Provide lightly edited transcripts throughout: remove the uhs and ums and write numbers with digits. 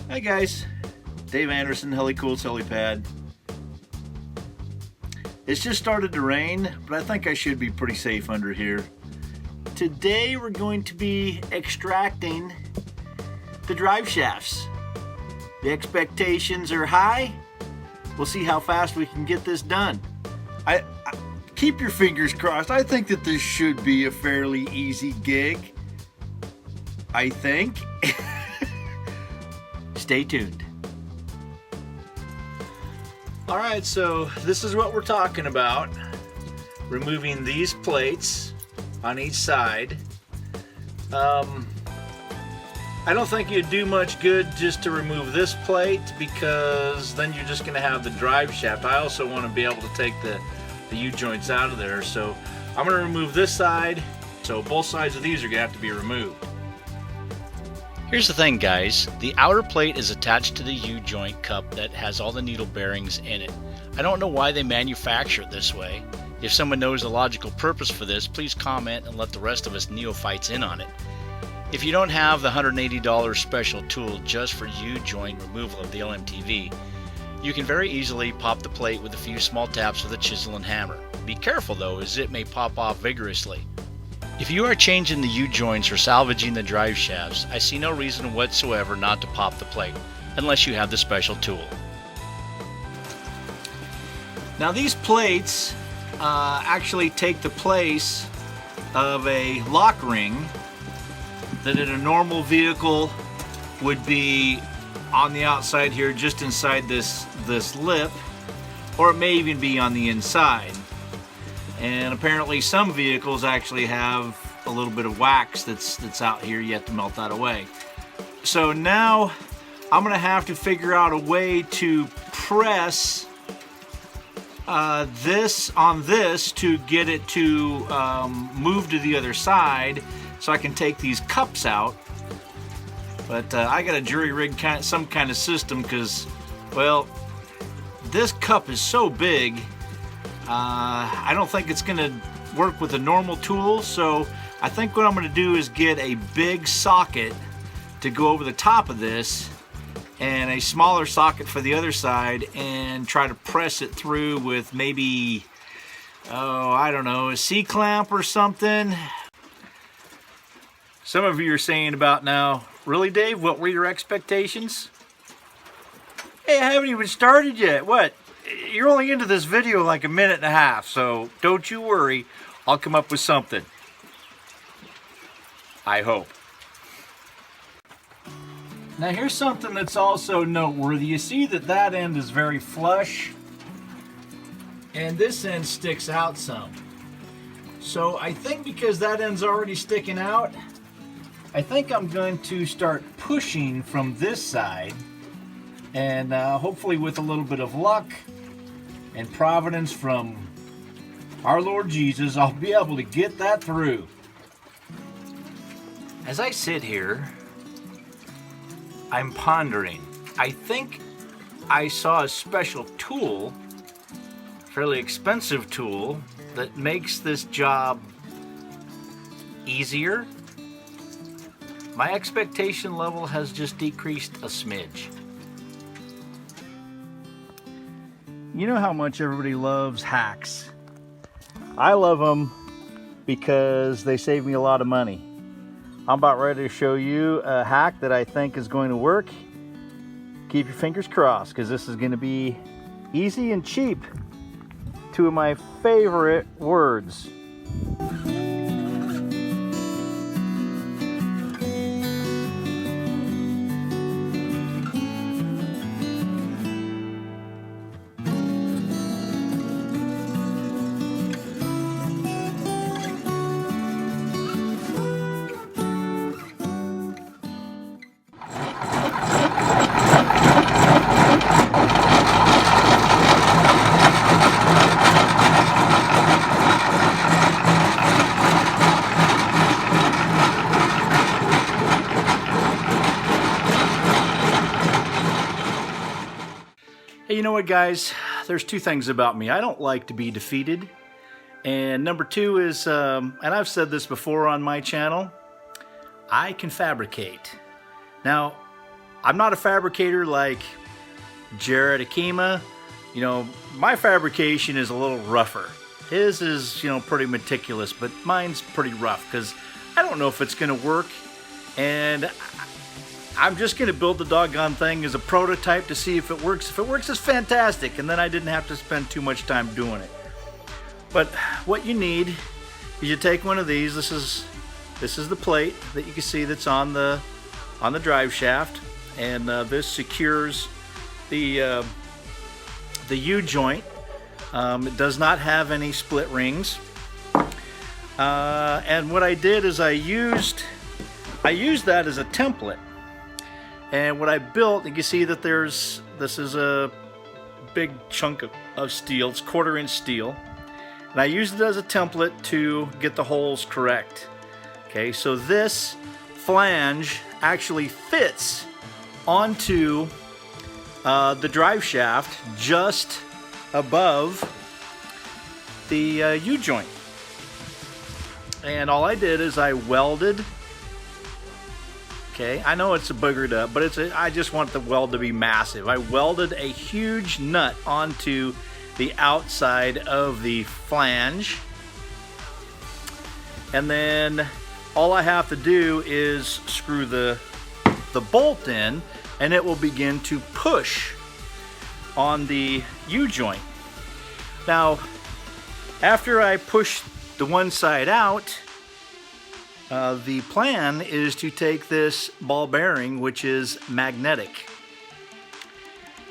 Hi guys, Dave Anderson, Helicool's Helipad. It's just started to rain, but I think I should be pretty safe under here. Today we're going to be extracting the drive shafts. The expectations are high. We'll see how fast we can get this done. I keep your fingers crossed. I think that this should be a fairly easy gig. I think. Stay tuned. All right, so this is what we're talking about. Removing these plates on each side. I don't think it'd do much good just to remove this plate, because then you're just going to have the drive shaft. I also want to be able to take the U-joints out of there, so I'm going to remove this side. So both sides of these are going to have to be removed. Here's the thing, guys. The outer plate is attached to the U-joint cup that has all the needle bearings in it. I don't know why they manufacture it this way. If someone knows the logical purpose for this, please comment and let the rest of us neophytes in on it. If you don't have the $180 special tool just for U-joint removal of the FMTV, you can very easily pop the plate with a few small taps with a chisel and hammer. Be careful though, as it may pop off vigorously. If you are changing the U-joints or salvaging the drive shafts, I see no reason whatsoever not to pop the plate, unless you have the special tool. Now these plates actually take the place of a lock ring that in a normal vehicle would be on the outside here, just inside this lip, or it may even be on the inside. And apparently some vehicles actually have a little bit of wax that's out here yet to melt that away. So now I'm gonna have to figure out a way to press this on this to get it to move to the other side so I can take these cups out. But I got a jury rig some kind of system, because, well, this cup is so big, I don't think it's going to work with a normal tool. So I think what I'm going to do is get a big socket to go over the top of this and a smaller socket for the other side, and try to press it through with maybe, oh, I don't know, a C-clamp or something. Some of you are saying about now, really, Dave, what were your expectations? Hey, I haven't even started yet. What? You're only into this video like a minute and a half, so don't you worry. I'll come up with something. I hope. Now here's something that's also noteworthy. You see that end is very flush, and this end sticks out some. So I think because that end's already sticking out, I think I'm going to start pushing from this side, and hopefully with a little bit of luck and providence from our Lord Jesus, I'll be able to get that through. As I sit here, I'm pondering. I think I saw a special tool, fairly expensive tool, that makes this job easier. My expectation level has just decreased a smidge. You know how much everybody loves hacks. I love them because they save me a lot of money. I'm about ready to show you a hack that I think is going to work. Keep your fingers crossed, because this is going to be easy and cheap. Two of my favorite words. Hey, you know what, guys? There's two things about me. I don't like to be defeated. And number two is, and I've said this before on my channel, I can fabricate. Now, I'm not a fabricator like Jared Akima. You know, my fabrication is a little rougher. His is, you know, pretty meticulous, but mine's pretty rough because I don't know if it's going to work. And I'm just going to build the doggone thing as a prototype to see if it works. If it works, it's fantastic. And then I didn't have to spend too much time doing it. But what you need is you take one of these. This is the plate that you can see that's on the drive shaft. And this secures the U-joint. It does not have any split rings. And what I did is I used that as a template. And what I built, you can see that this is a big chunk of steel. It's 1/4 inch steel. And I used it as a template to get the holes correct. Okay, so this flange actually fits onto the drive shaft just above the U-joint. And all I did is I welded. Okay, I know it's boogered up, but I just want the weld to be massive. I welded a huge nut onto the outside of the flange. And then all I have to do is screw the bolt in, and it will begin to push on the U-joint. Now, after I push the one side out, the plan is to take this ball bearing, which is magnetic,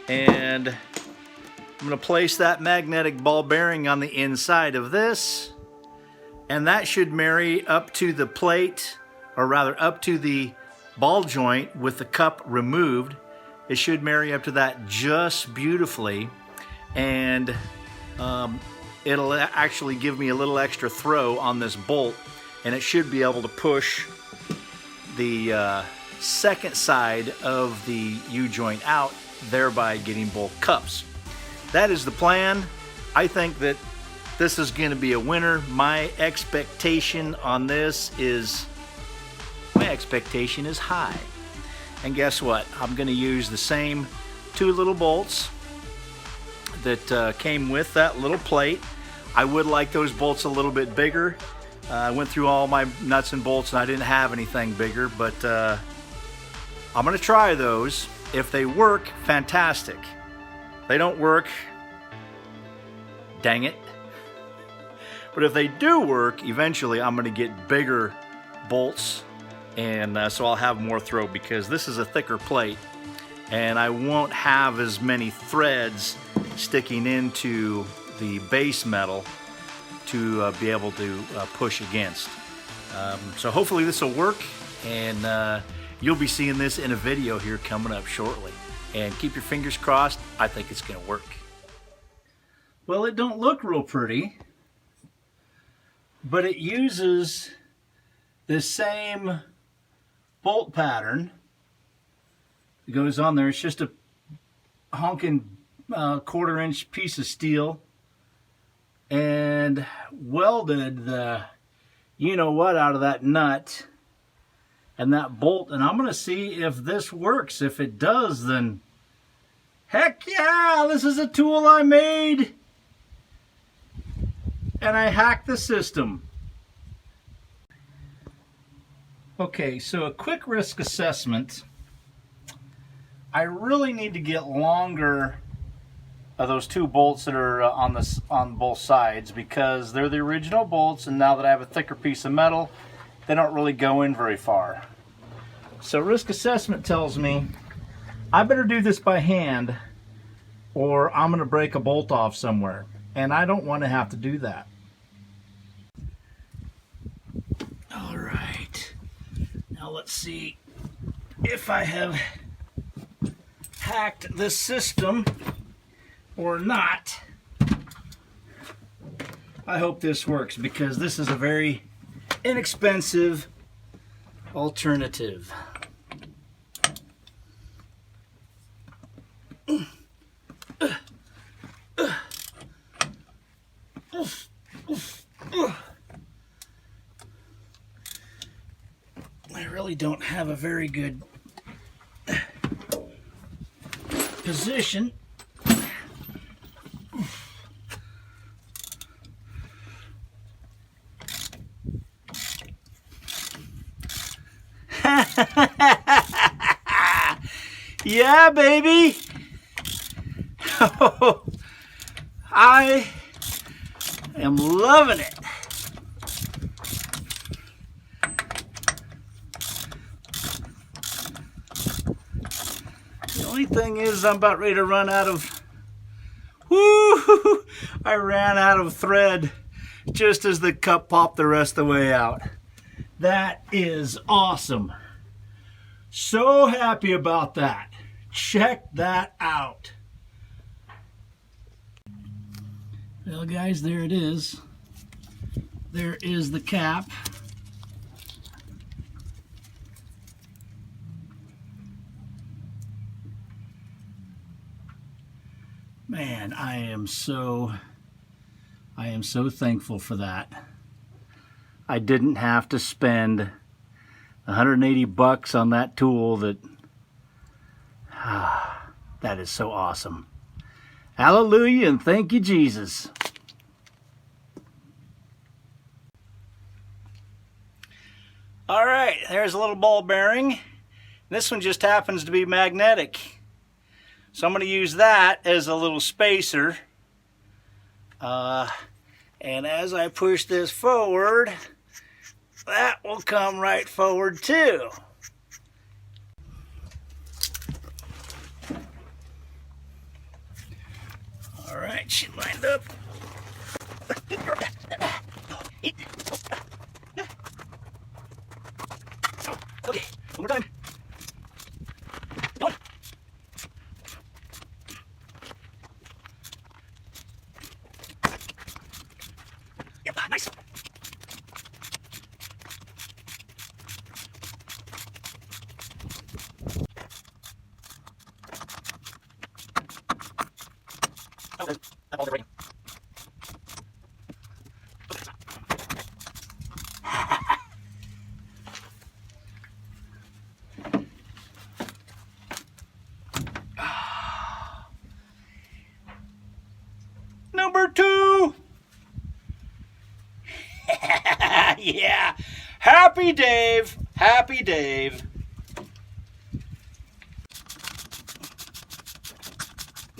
and I'm going to place that magnetic ball bearing on the inside of this, and that should marry up to the plate, or rather up to the ball joint with the cup removed. It should marry up to that just beautifully, and it'll actually give me a little extra throw on this bolt, and it should be able to push the second side of the U-joint out, thereby getting both cups. That is the plan. I think that this is going to be a winner. My expectation on this is, high. And guess what? I'm going to use the same 2 little bolts that came with that little plate. I would like those bolts a little bit bigger. I went through all my nuts and bolts and I didn't have anything bigger, but I'm going to try those. If they work, fantastic. If they don't work, dang it. But if they do work, eventually I'm going to get bigger bolts, and so I'll have more throw, because this is a thicker plate and I won't have as many threads sticking into the base metal to be able to push against. So hopefully this will work, and you'll be seeing this in a video here coming up shortly. And keep your fingers crossed. I think it's going to work. Well, it don't look real pretty, but it uses the same bolt pattern that goes on there. It's just a honking 1/4 inch piece of steel, and welded the you-know-what out of that nut and that bolt. And I'm going to see if this works. If it does, then heck yeah, this is a tool I made. And I hacked the system. Okay, so a quick risk assessment. I really need to get longer of those 2 bolts that are on both sides, because they're the original bolts, and now that I have a thicker piece of metal, they don't really go in very far. So risk assessment tells me I better do this by hand, or I'm going to break a bolt off somewhere, and I don't want to have to do that. All right, now let's see if I have hacked this system or not. I hope this works, because this is a very inexpensive alternative. I really don't have a very good position. Yeah, baby. Oh, I am loving it. The only thing is I'm about ready to run out of, I ran out of thread just as the cup popped the rest of the way out. That is awesome. So happy about that. Check that out. Well, guys, there it is. There is the cap. Man, I am so thankful for that. I didn't have to spend 180 bucks on that tool. That is so awesome. Hallelujah and thank you, Jesus. All right, there's a little ball bearing. This one just happens to be magnetic. So I'm going to use that as a little spacer. And as I push this forward, that will come right forward too. All right, she lined up. Okay, one more time. Go on. Yep, nice. Oh, that ball's breaking. Number 2. Yeah. Happy Dave. Happy Dave.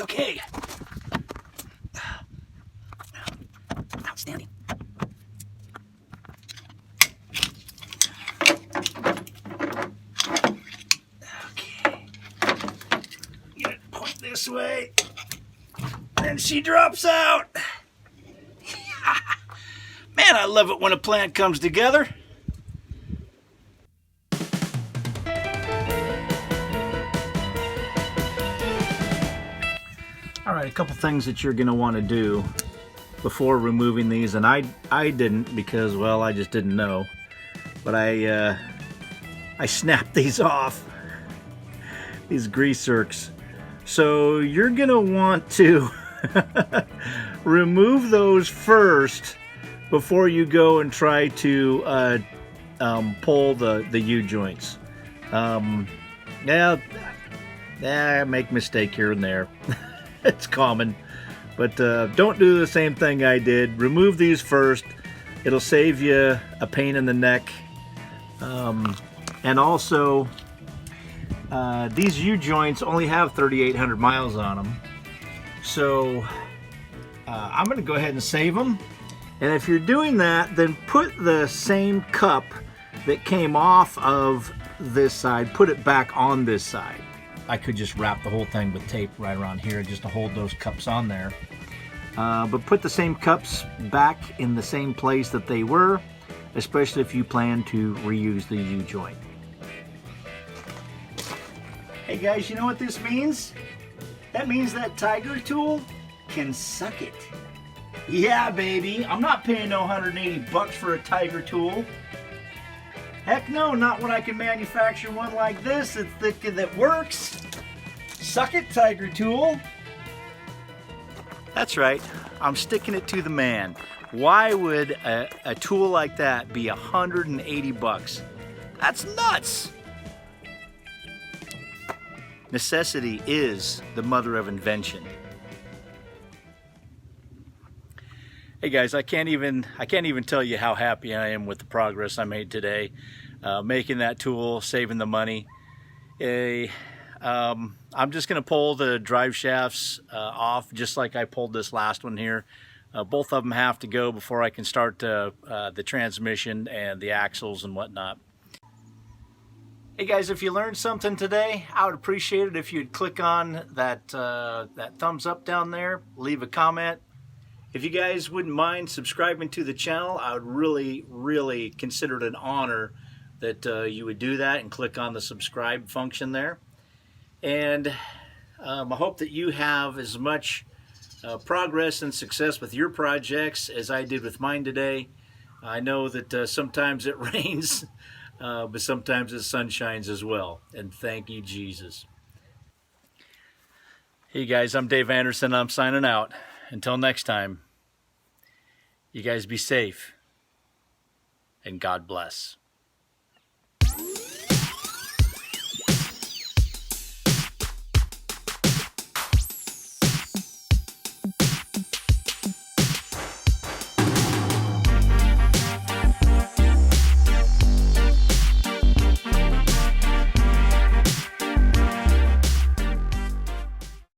Okay. Outstanding. Okay. Get it point this way. And she drops out. Man, I love it when a plant comes together. All right, a couple things that you're going to want to do before removing these, and I didn't because, well, I just didn't know, but I snapped these off, these grease zerks. So you're going to want to remove those first before you go and try to pull the U-joints. Yeah, I make a mistake here and there. It's common, but don't do the same thing I did. Remove these first. It'll save you a pain in the neck. And also, these U-joints only have 3,800 miles on them. So I'm going to go ahead and save them. And if you're doing that, then put the same cup that came off of this side, put it back on this side. I could just wrap the whole thing with tape right around here just to hold those cups on there. But put the same cups back in the same place that they were, especially if you plan to reuse the U-joint. Hey guys, you know what this means? That means that tiger tool can suck it. Yeah, baby, I'm not paying no 180 bucks for a tiger tool. Heck no, not when I can manufacture one like this that works. Suck it, tiger tool. That's right, I'm sticking it to the man. Why would a tool like that be 180 bucks? That's nuts. necessity is the mother of invention. Hey guys, I can't even tell you how happy I am with the progress I made today, making that tool, saving the money. I'm just going to pull the drive shafts off just like I pulled this last one here. Both of them have to go before I can start the transmission and the axles and whatnot. Hey guys, if you learned something today, I would appreciate it if you'd click on that thumbs up down there, leave a comment. If you guys wouldn't mind subscribing to the channel, I would really consider it an honor that you would do that and click on the subscribe function there. And I hope that you have as much progress and success with your projects as I did with mine today. I know that sometimes it rains, but sometimes the sun shines as well. And thank you, Jesus. Hey guys, I'm Dave Anderson. I'm signing out. Until next time, you guys be safe and God bless.